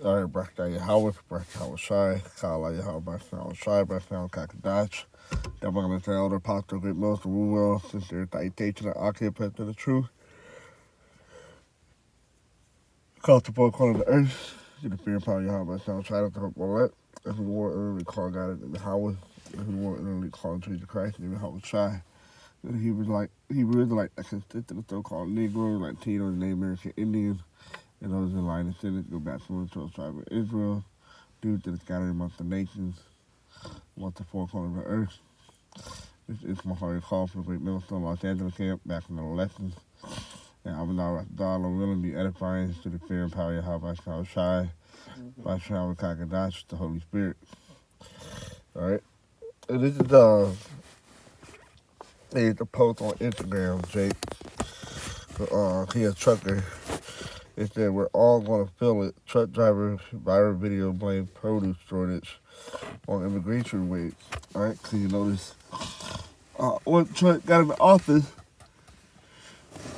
All right, back down your Howard, back down Shai, Kyle, your Howard, back down Shai, back down Kakadach. Then we're going to tell the Pastor Great Mills to rule well, since they're citation and occupant of the truth. Call the boy calling the earth. Get the fear power your Howard, back down Shai, to hope all that. If we want early call God in the Howard, if we want early call Jesus Christ, maybe Howard Shai. He was like, he really like a consistent so-called Negro, Latino, Native American Indian, and those in line of descendants go back to the 12 tribe of Israel, due to the scattering amongst the nations, once the four corners of the earth. It's my heart call for the great millstone Los Angeles camp back in the elections. And I will now God will really be edifying to the fear and power of Yahweh Shai Shai, by Shai Kakadash, the Holy Spirit. Alright? And this is the post on Instagram, Jake. He a trucker. It said we're all gonna feel it. Truck driver viral video blame produce shortage on immigration rates. Alright, so you notice one truck got in the office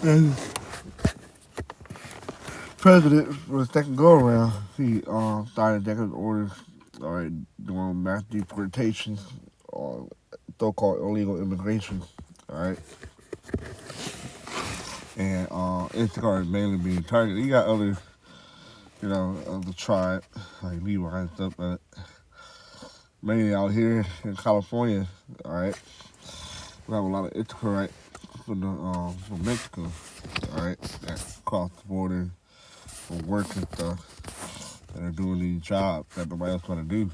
and president for the second go around, he started executive orders, alright, doing mass deportations on so-called illegal immigration, alright. And Instacart is mainly being targeted. You got other, of the tribe, like Levi and stuff, but mainly out here in California, alright, we have a lot of Instacart from Mexico, alright, that cross the border for work and stuff, that are doing these jobs that nobody else want to do,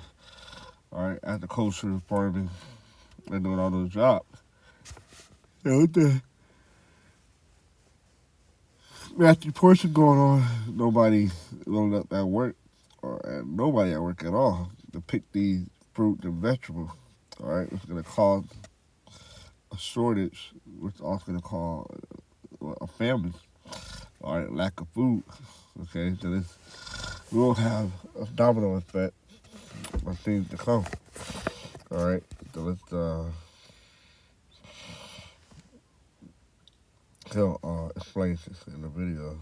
alright, agriculture, farming, they're doing all those jobs. With the mass deportation going on, nobody loaded up at work, and nobody at work at all, to pick these fruit and vegetables, alright, it's going to cause a shortage, which is also going to cause a famine, alright, lack of food, okay, so this will have a domino effect of things to come, alright, so let's he'll explain this in the video.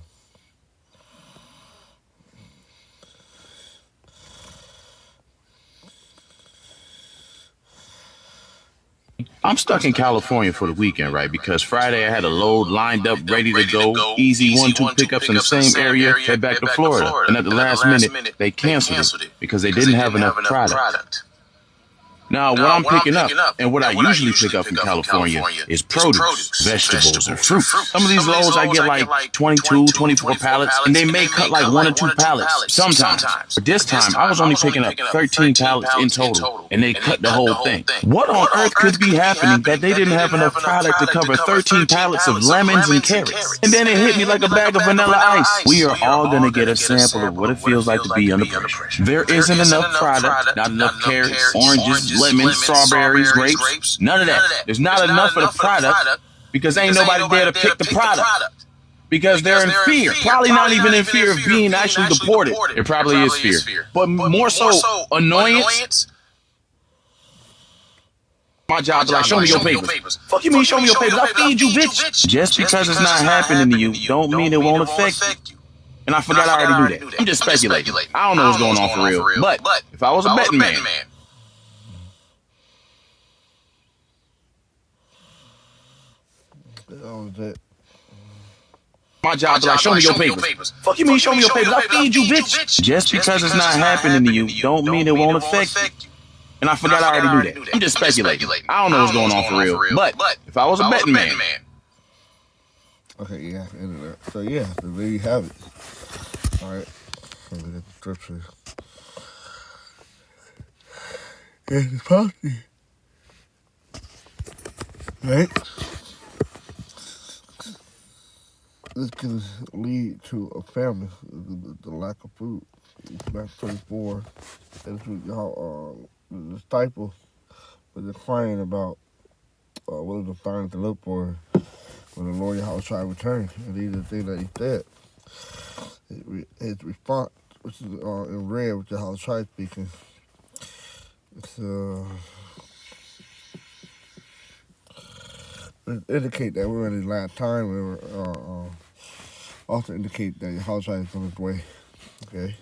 I'm stuck in California for the weekend, right? Because Friday I had a load lined up, ready to go. Easy 1-2 pickups in the same area, head back to Florida. And at the last minute, they canceled it because they didn't have enough product. Now, what I'm picking up and what I usually pick up from California is produce, vegetables, and fruit. Some of these loads I get like 22, 24 pallets, and they may cut like 1 or 2 pallets sometimes. But this time, I was only picking up 13 pallets in total, and they cut the whole thing. What on earth could be happening that they didn't have enough product to cover 13 pallets of lemons and carrots? And then it hit me like a bag of vanilla ice. We are all going to get a sample of what it feels like to be under pressure. There isn't enough product, not enough carrots, oranges, lemons, strawberries, grapes, none of that. There's not enough of the product because ain't nobody there to pick the product. Because they're in fear. Probably not even in fear of being actually deported. It probably is fear. But more so annoyance. My job is like, show me your papers. Fuck you mean, show me your papers? I feed you, bitch. Just because it's not happening to you, don't mean it won't affect you. And I forgot I already knew that. I'm just speculating. I don't know what's going on for real. But if I was a betting man, That was it. my job is like, show me your papers. Fuck you mean, show me your papers? I feed you, bitch. Just because it's not happening to you, don't mean it won't affect you. And I forgot I already knew that. I'm just speculating. I don't know what's going on for real. But if I was a betting man. Okay, yeah, internet. So yeah, there you have it. Alright. Let me get the scripture. It's possible. Right? This can lead to a famine, the lack of food. Match 24. And how the disciples were inquiring about what is the signs to look for when the Lord Yahweh shall return. And these are the things that he said. His response, which is in red, with Yahweh Shai speaking. It's it indicate that we're in the last time. We were also indicate that Yahweh Shai is on his way. Okay.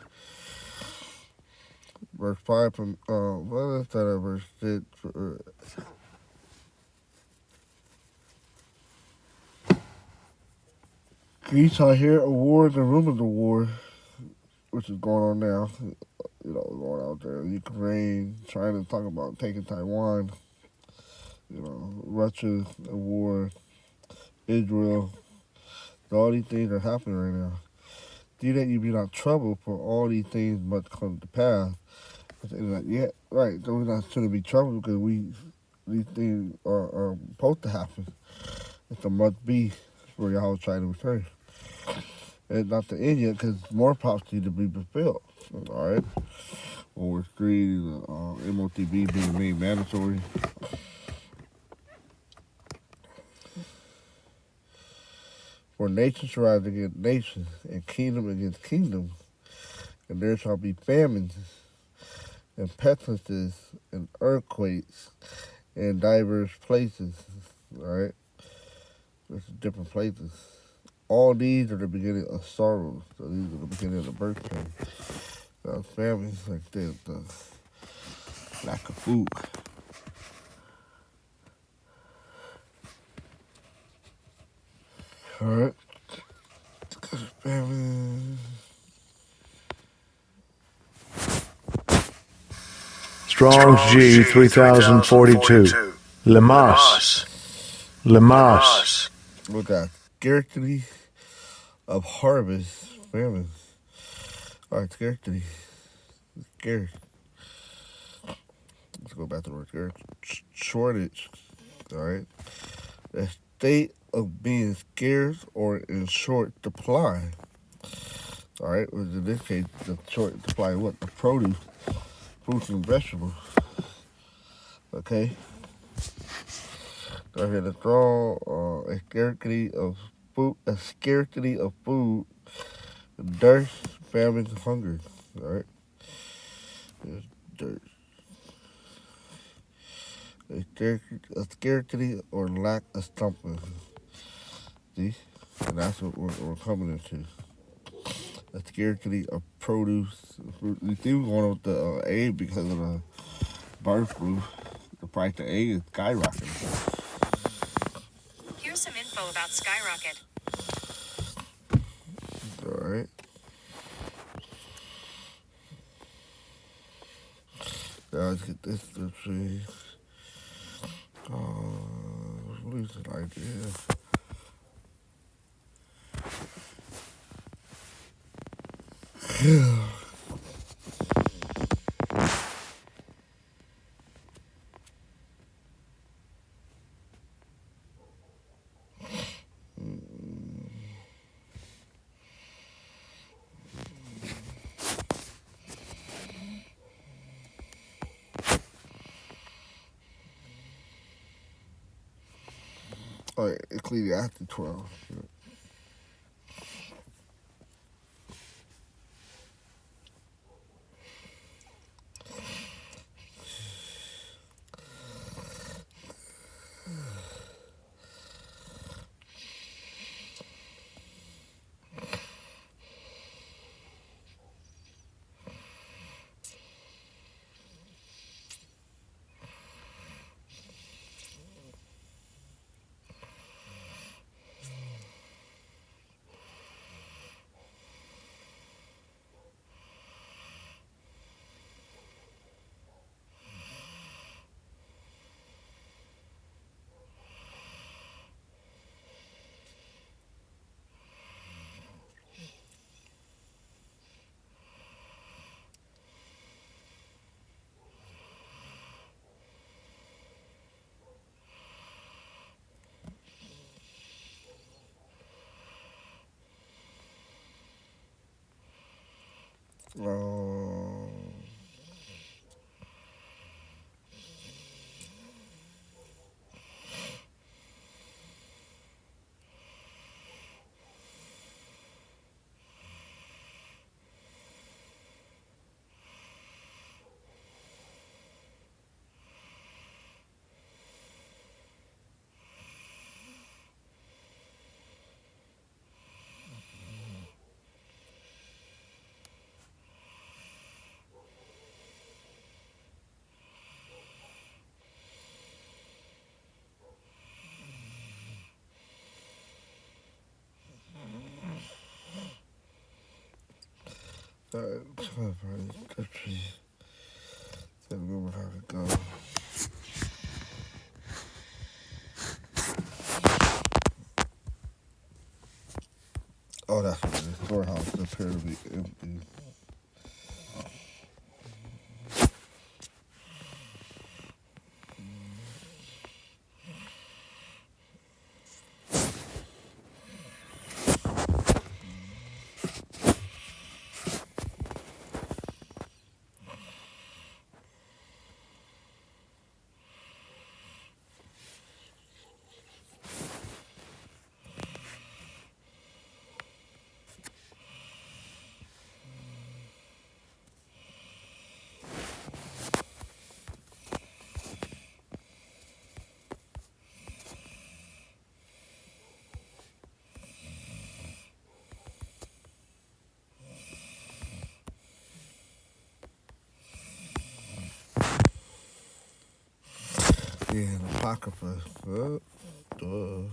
Verse 5 from, well, let's start at verse 6. You saw here a war, the rumors of war, which is going on now. Going out there. Ukraine, China talking about taking Taiwan. Russia, a war, Israel. All these things are happening right now. See that you be not troubled, for all these things must come to pass. Like, yeah, right. So we're not shouldn't be troubled because these things are supposed to happen. It's a must be for y'all trying to return. It's not the end yet because more prophecy to be fulfilled. All right. Over 3, MOTB being made mandatory. For nation shall rise against nation, and kingdom against kingdom, and there shall be famines, and pestilences, and earthquakes, in diverse places. All right, there's different places. All these are the beginning of sorrows. So these are the beginning of the birth pain. Famines like the lack of food. All right, famine. Strong's G 3042. Lemas. Lemas. We got scarcity of harvest, famine. All right, scarcity. Scarce. Let's go back to the word scarce. Shortage. All right. The state of being scarce or in short supply. All right. Which in this case, the short supply of what? The produce, fruits and vegetables. Okay. So here the strong a scarcity of food, dearth, famine, hunger. All right. There's dirt. A scarcity or lack of something. See? And that's what we're coming into. A scarcity of produce. We see we're going with the egg because of the bird flu. The price of egg is skyrocketing. Here's some info about Skyrocket. All right. Now let's get this to see. What is it like this? All right, Ecclesiastes 12. Country. Can't remember how it goes. Oh, that's what it is. Storehouse appear to be empty. Yeah, an apocrypha. Duh.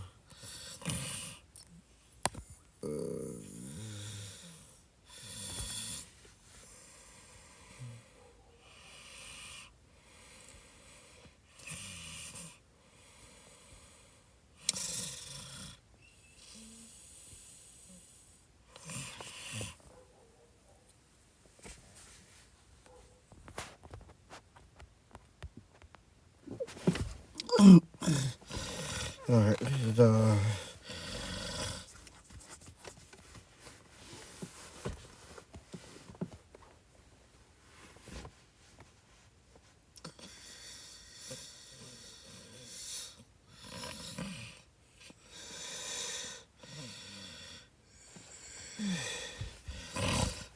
All right.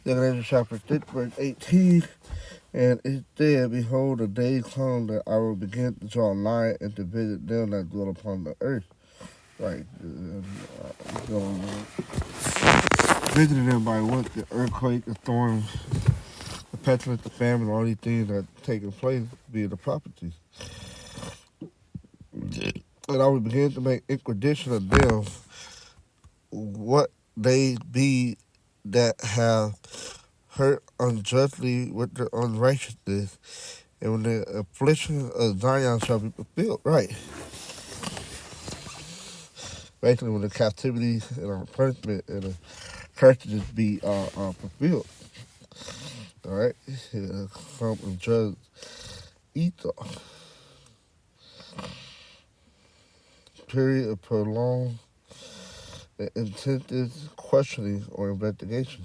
Revelation chapter 6, verse 18. And it said, Behold, the day come that I will begin to draw nigh and to visit them that dwell upon the earth. Right. Visiting them by what? The earthquake, the storms, the pestilence, the famine, all these things that are taking place via the prophecies. And I will begin to make inquisition of them what they be that have hurt unjustly with their unrighteousness, and when the affliction of Zion shall be fulfilled. Right. Basically, when the captivity and our punishment and the curses be fulfilled. All right. He'll come and judge Esau. Period of prolonged and intensive questioning or investigation.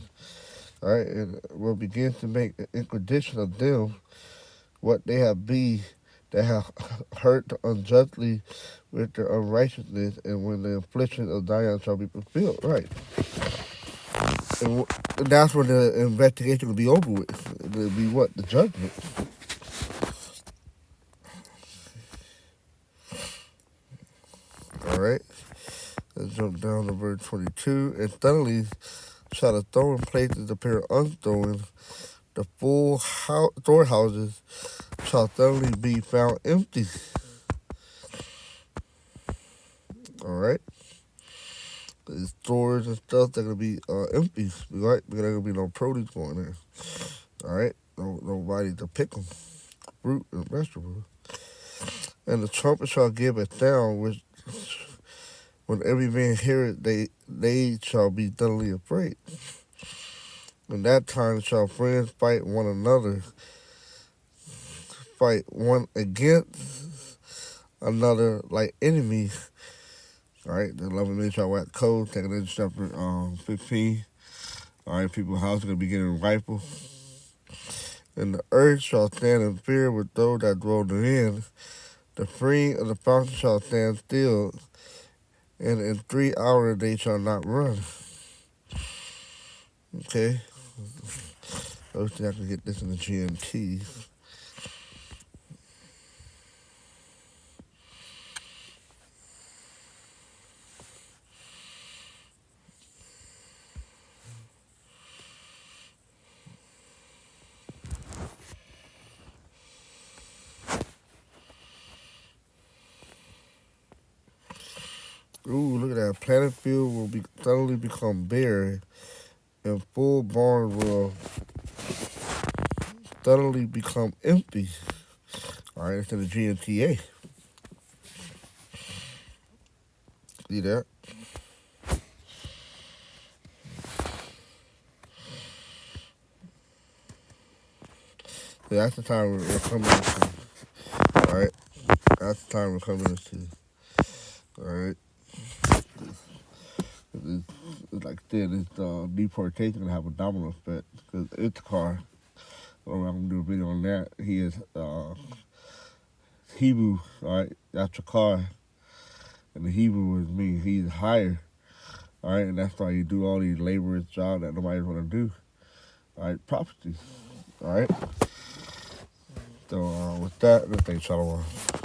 All right. And will begin to make an inquisition of them what they have be that have hurt unjustly with their unrighteousness, and when the affliction of Zion shall be fulfilled. Right. And that's when the investigation will be over with. It'll be what? The judgment. All right. Let's jump down to verse 22. And suddenly shall the thrown places appear unthrown. The full storehouses shall suddenly be found empty. All right. The stores and stuff, they're going to be empty. Right? Because there's going to be no produce going there. All right. Nobody to pick them. Fruit and vegetables. And the trumpet shall give a sound, which when every man hear it, they shall be thoroughly afraid. In that time shall friends fight one another, fight one against another like enemies. All right, the 11 men shall wax cold, taking into chapter 15. All right, people's houses are going to be getting rifled. And the earth shall stand in fear with those that dwell therein. The spring of the fountain shall stand still, and in 3 hours they shall not run. Okay. Hopefully I can get this in the GMT. Ooh, look at that. Planet field will be suddenly become bare, and full barns will steadily become empty. All right, instead of GNTA. See that? So that's the time we're coming into. All right, that's the time we're coming into. All right. It's like I said, it's deportation gonna have a domino effect because it's car. I'm gonna do a video on that. He is Hebrew, all right. That's a car, and the Hebrew is me. He's higher, all right, and that's why you do all these laborious jobs that nobody want to do, all right. Property, all right. So with that, let's take Shalom.